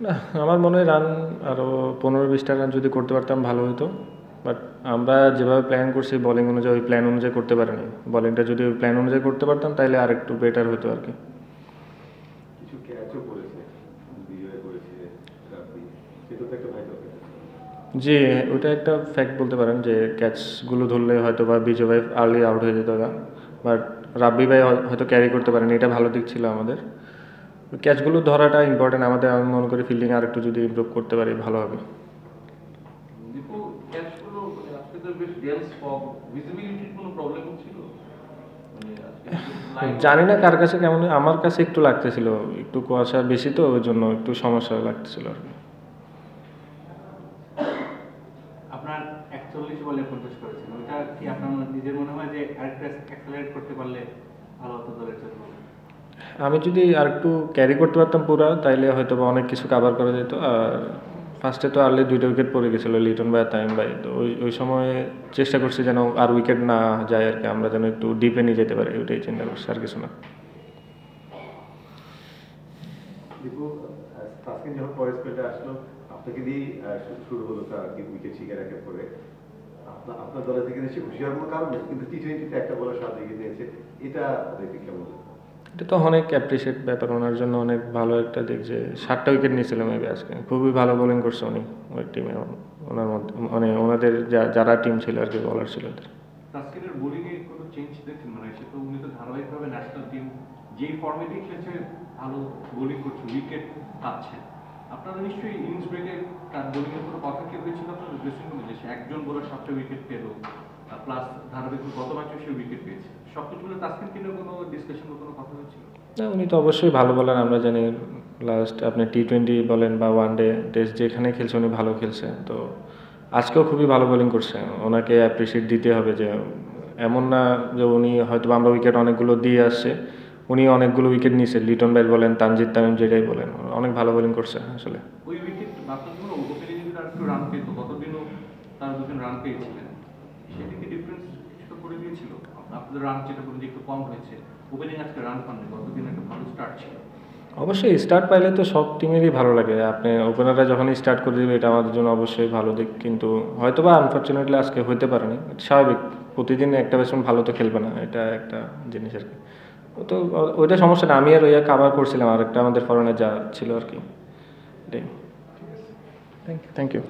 না, আমার মনে হয় রান আরও 15-20টা রান যদি করতে পারতাম ভালো হতো। বাট আমরা যেভাবে প্ল্যান করছি বোলিং অনুযায়ী ওই প্ল্যান অনুযায়ী করতে পারিনি। বোলিংটা যদি ওই প্ল্যান অনুযায়ী করতে পারতাম তাহলে আর একটু বেটার হতো আর কি। কিছু ক্যাচও করেছে, বিজয় করেছে রাব্বি, সেটা তো একটা ভাইটাল ক্যাচ। জি, ওটা একটা ফ্যাক্ট বলতে পারেন যে ক্যাচগুলো ধরলে হয়তো বা বিজয় ভাই আর্লি আউট হয়ে যেত না, বাট রাব্বি ভাই হয়তো ক্যারি করতে পারেনি, এটা ভালো দিক ছিল আমাদের। ক্যাচগুলো ধরাটা ইম্পর্টেন্ট আমাদের, আমি মনে করি ফিল্ডিং আর একটু যদি ইমপ্রুভ করতে পারি ভালো হবে। দীপু, ক্যাচগুলো আজকে তো বেশ ডেন্স ফগ, ভিজিবিলিটির কোনো প্রবলেম হচ্ছিল? জানি না কার কাছে কেমন, আমার কাছে একটু লাগতেছিল, একটু কুয়াশা বেশি তো ওই জন্য একটু সমস্যা লাগতেছিল আর কি। আপনার 41 বলে 50 করেছেন, ওটা কি আপনার নিজের মনে হয় যে আরেকটু অ্যাক্সেলারেট করতে পারলে ভালো হতো দলের জন্য? আমি যদি আর একটু ক্যারি করতে পারতাম পুরো, তাইলে হয়তো বা অনেক কিছু কাভার করা যেত। আর ফার্স্টে তো আর্লি 2টা উইকেট পড়ে গেছিলো, লিটন ভাই আর তামিম ভাই, তো ওই সময় চেষ্টা করছি যেন আর উইকেট না যায় আর কি, আমরা যেন একটু ডিপে নিয়ে যেতে পারি, ওইটাই চিন্তা করছি, আর কিছু না। দীপু, তাসকিন যখন পরের স্পেলে আসলো, আপনাকে দিয়েই শুরু হলো তার উইকেট শিকার একের পরে। আপনার দলের থেকে নিশ্চয়ই খুশি হওয়ার কোনো কারণ নেই, কিন্তু টি-20তে একটা বলার 7 উইকেট নিয়েছে, এটা দেখে কেমন? এটা তো অনেক অ্যাপ্রিসিয়েট ব্যাপার, ওনার জন্য অনেক ভালো একটা দিক যে 7টা উইকেট নিয়েছিল মেবি আজকে, খুবই ভালো বোলিং করছে উনি ওই টিমে, ওনার মধ্যে মানে ওনাদের যারা টিম ছিল আর কি, বলার ছিল ওদের। তাসকিনের বোলিংয়ে কোনো চেঞ্জ দেখছেন? মানে সে তো উনি তো ধারাবাহিকভাবে ন্যাশনাল টিম যেই ফর্মেটেই খেলছে ভালো বোলিং করছে, উইকেট পাচ্ছে। আপনারা নিশ্চয়ই ইনিংস ব্রেকে তার বোলিংয়ের কোনো কথা কি হয়েছিল আপনার ড্রেসিং রুমে, যে সে একজন বোলার 7টা উইকেট পেল, প্লাস ধারাবাহিক গত ম্যাচেও সে উইকেট পেয়েছে, সব কিছু মিলে তাসকিনকে নিয়ে কোনো ডিসকাশন বা কোনো কথা হয়েছিল? না, উনি তো অবশ্যই ভালো বলার, আমরা জানি লাস্ট আপনি টি-20 বলেন বা ওয়ানডে টেস্ট যেখানে খেলছে উনি ভালো খেলছে, তো আজকেও খুবই ভালো বোলিং করছে, ওনাকে অ্যাপ্রিসিয়েট দিতে হবে। যে এমন না যে উনি হয়তো আমরা উইকেট অনেকগুলো দিয়ে আসছে, উনি অনেকগুলো উইকেট নিয়েছে, লিটন ভাই বলেন, তানজিদ তামিম যেটাই বলেন, অনেক ভালো বোলিং করছে আসলে। ওই উইকেট আপনার জন্য ওপেনে যদি তার একটু রান পেত, গতদিনও তার 2 রান পেয়েছিলেন, সেদিকে ডিফারেন্স কিছু করে দিয়েছিল? আপনাদের রান যেটা বলুন যে একটু কম হয়েছে, ওপেনিং আজকে রান পাননি, গতদিন একটা ভালো স্টার্ট ছিল। অবশ্যই স্টার্ট পাইলে তো সব টিমেরই ভালো লাগে, আপনি ওপেনাররা যখনই স্টার্ট করে দেবে এটা আমাদের জন্য অবশ্যই ভালো দিক, কিন্তু হয়তো বা আনফর্চুনেটলি আজকে হইতে পারেনি, স্বাভাবিক, প্রতিদিন একটা ব্যাটসম্যান ভালো তো খেলবে না, এটা একটা জিনিস আর কি। তো ওইটা সমস্যা না, আমি আর ওইয়া কাভার করছিলাম আর একটা আমাদের ফরেনার যা ছিল আর কি, এটাই। Thank you.